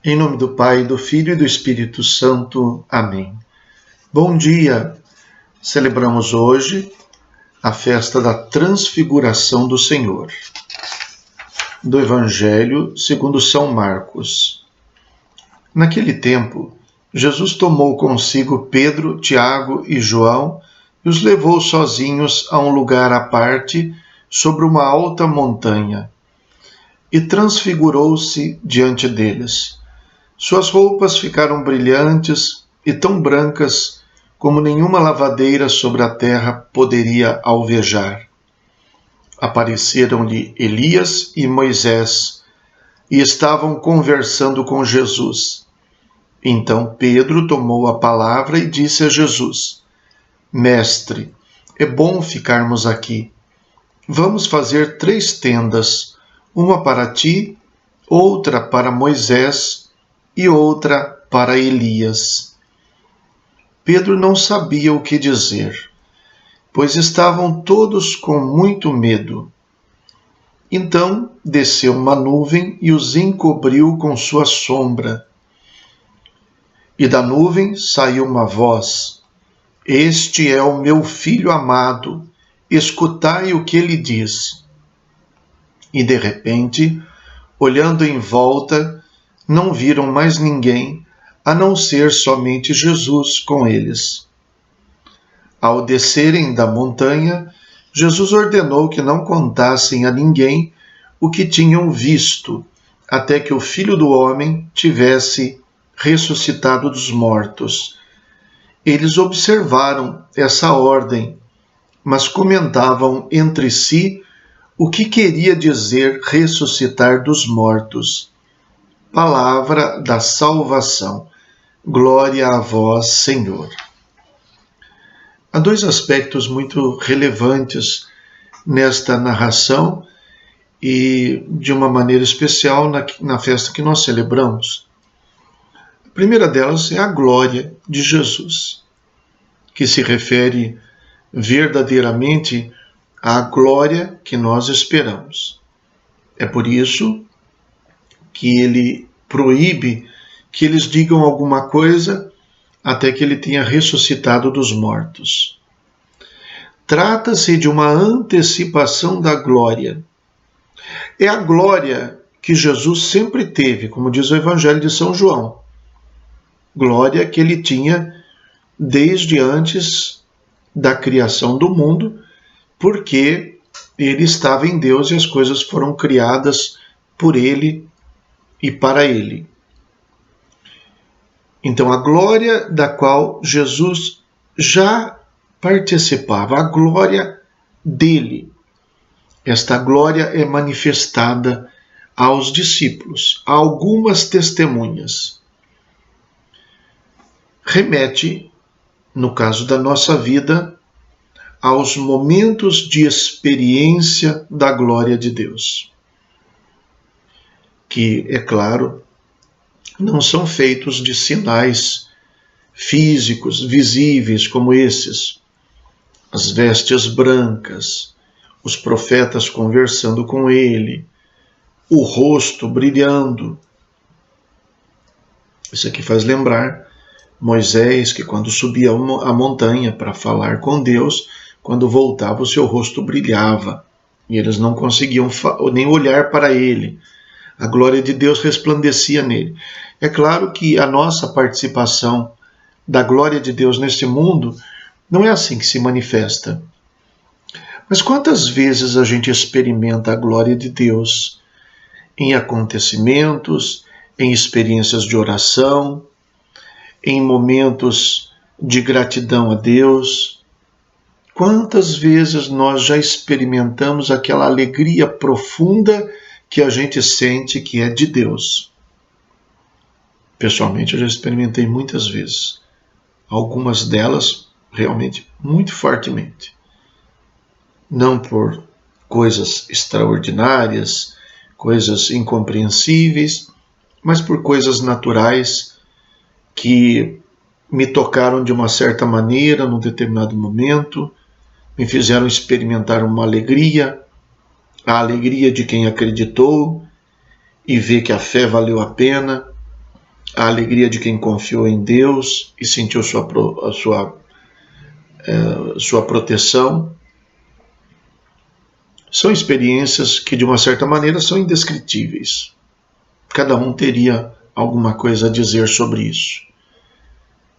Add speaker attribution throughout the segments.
Speaker 1: Em nome do Pai, do Filho e do Espírito Santo. Amém. Bom dia! Celebramos hoje a festa da Transfiguração do Senhor. Do Evangelho segundo São Marcos. Naquele tempo, Jesus tomou consigo Pedro, Tiago e João e os levou sozinhos a um lugar à parte, sobre uma alta montanha, e transfigurou-se diante deles. Suas roupas ficaram brilhantes e tão brancas como nenhuma lavadeira sobre a terra poderia alvejar. Apareceram-lhe Elias e Moisés e estavam conversando com Jesus. Então Pedro tomou a palavra e disse a Jesus: Mestre, é bom ficarmos aqui. Vamos fazer 3 tendas, uma para ti, outra para Moisés e outra para Elias. Pedro não sabia o que dizer, pois estavam todos com muito medo. Então desceu uma nuvem e os encobriu com sua sombra. E da nuvem saiu uma voz: Este é o meu filho amado, escutai o que ele diz. E de repente, olhando em volta, não viram mais ninguém, a não ser somente Jesus com eles. Ao descerem da montanha, Jesus ordenou que não contassem a ninguém o que tinham visto, até que o Filho do Homem tivesse ressuscitado dos mortos. Eles observaram essa ordem, mas comentavam entre si o que queria dizer ressuscitar dos mortos. Palavra da salvação. Glória a vós, Senhor. Há 2 aspectos muito relevantes nesta narração e, de uma maneira especial, na festa que nós celebramos. A primeira delas é a glória de Jesus, que se refere verdadeiramente à glória que nós esperamos. É por isso que ele proíbe que eles digam alguma coisa até que ele tenha ressuscitado dos mortos. Trata-se de uma antecipação da glória. É a glória que Jesus sempre teve, como diz o Evangelho de São João. Glória que ele tinha desde antes da criação do mundo, porque ele estava em Deus e as coisas foram criadas por ele e para ele. Então, a glória da qual Jesus já participava, a glória dele, esta glória é manifestada aos discípulos, a algumas testemunhas. Remete, no caso da nossa vida, aos momentos de experiência da glória de Deus, que, é claro, não são feitos de sinais físicos, visíveis como esses. As vestes brancas, os profetas conversando com ele, o rosto brilhando. Isso aqui faz lembrar Moisés, que quando subia a montanha para falar com Deus, quando voltava o seu rosto brilhava e eles não conseguiam nem olhar para ele. A glória de Deus resplandecia nele. É claro que a nossa participação da glória de Deus neste mundo não é assim que se manifesta. Mas quantas vezes a gente experimenta a glória de Deus em acontecimentos, em experiências de oração, em momentos de gratidão a Deus? Quantas vezes nós já experimentamos aquela alegria profunda que a gente sente que é de Deus? Pessoalmente, eu já experimentei muitas vezes. Algumas delas, realmente, muito fortemente. Não por coisas extraordinárias, coisas incompreensíveis, mas por coisas naturais que me tocaram de uma certa maneira, num determinado momento, me fizeram experimentar uma alegria, a alegria de quem acreditou e vê que a fé valeu a pena. a alegria de quem confiou em Deus e sentiu sua proteção. São experiências que, de uma certa maneira, são indescritíveis. Cada um teria alguma coisa a dizer sobre isso,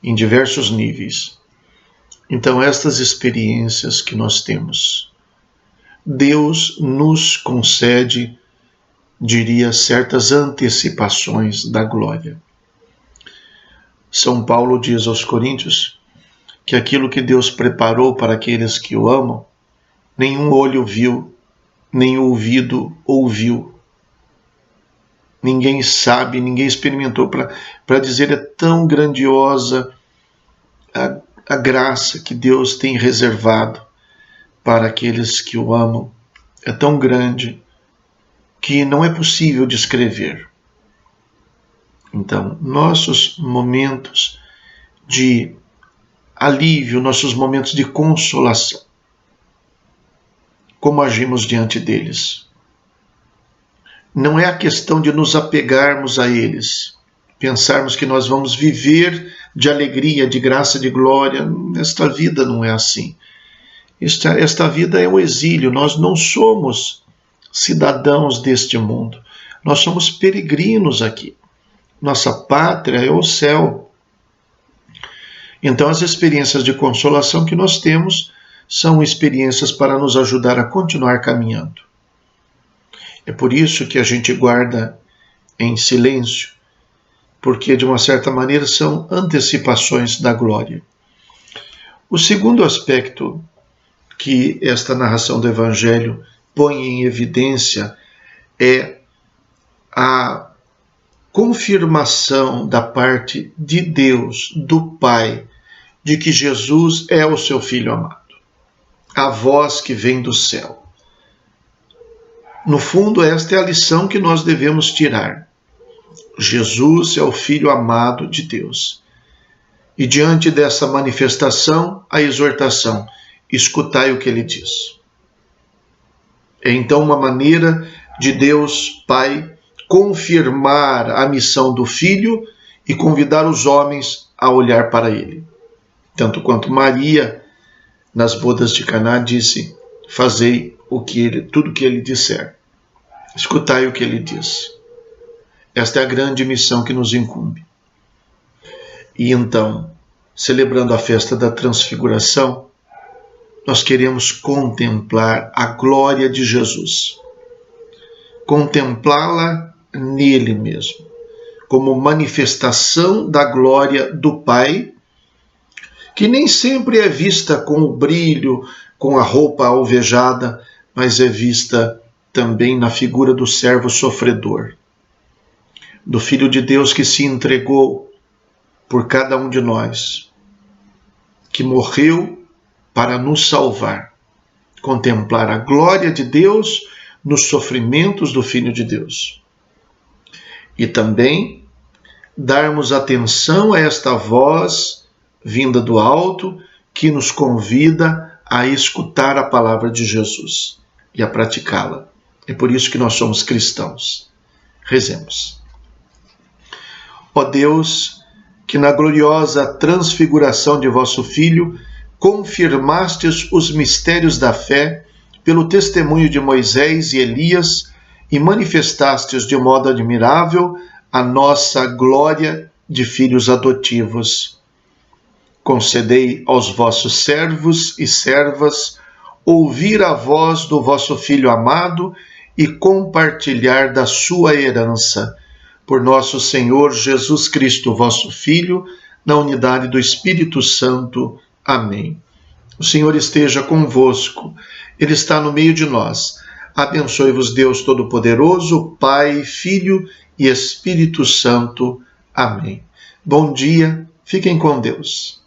Speaker 1: em diversos níveis. Então, estas experiências que nós temos, Deus nos concede, diria, certas antecipações da glória. São Paulo diz aos Coríntios que aquilo que Deus preparou para aqueles que o amam, nenhum olho viu, nem ouvido ouviu. Ninguém sabe, ninguém experimentou, para dizer é tão grandiosa a graça que Deus tem reservado para aqueles que o amam. É tão grande que não é possível descrever. Então, nossos momentos de alívio, nossos momentos de consolação, como agimos diante deles? Não é a questão de nos apegarmos a eles, pensarmos que nós vamos viver de alegria, de graça, de glória. Esta vida não é assim. Esta vida é o exílio. Nós não somos cidadãos deste mundo. Nós somos peregrinos aqui. Nossa pátria é o céu. Então, as experiências de consolação que nós temos são experiências para nos ajudar a continuar caminhando. É por isso que a gente guarda em silêncio, porque, de uma certa maneira, são antecipações da glória. O segundo aspecto que esta narração do Evangelho põe em evidência é a confirmação da parte de Deus, do Pai, de que Jesus é o seu Filho amado, a voz que vem do céu. No fundo, esta é a lição que nós devemos tirar. Jesus é o Filho amado de Deus. E diante dessa manifestação, a exortação: escutai o que ele diz. É então uma maneira de Deus Pai confirmar a missão do Filho e convidar os homens a olhar para ele. Tanto quanto Maria, nas bodas de Caná, disse: fazei tudo o que ele disser. Escutai o que ele diz. Esta é a grande missão que nos incumbe. E então, celebrando a festa da Transfiguração, nós queremos contemplar a glória de Jesus. Contemplá-la nele mesmo, como manifestação da glória do Pai, que nem sempre é vista com o brilho, com a roupa alvejada, mas é vista também na figura do servo sofredor, do Filho de Deus que se entregou por cada um de nós, que morreu para nos salvar. Contemplar a glória de Deus nos sofrimentos do Filho de Deus. E também darmos atenção a esta voz vinda do alto que nos convida a escutar a palavra de Jesus e a praticá-la. É por isso que nós somos cristãos. Rezemos. Ó Deus, que na gloriosa transfiguração de vosso Filho confirmastes os mistérios da fé pelo testemunho de Moisés e Elias e manifestastes de modo admirável a nossa glória de filhos adotivos. Concedei aos vossos servos e servas ouvir a voz do vosso Filho amado e compartilhar da sua herança. Por nosso Senhor Jesus Cristo, vosso Filho, na unidade do Espírito Santo. Amém. O Senhor esteja convosco. Ele está no meio de nós. Abençoe-vos Deus Todo-Poderoso, Pai, Filho e Espírito Santo. Amém. Bom dia. Fiquem com Deus.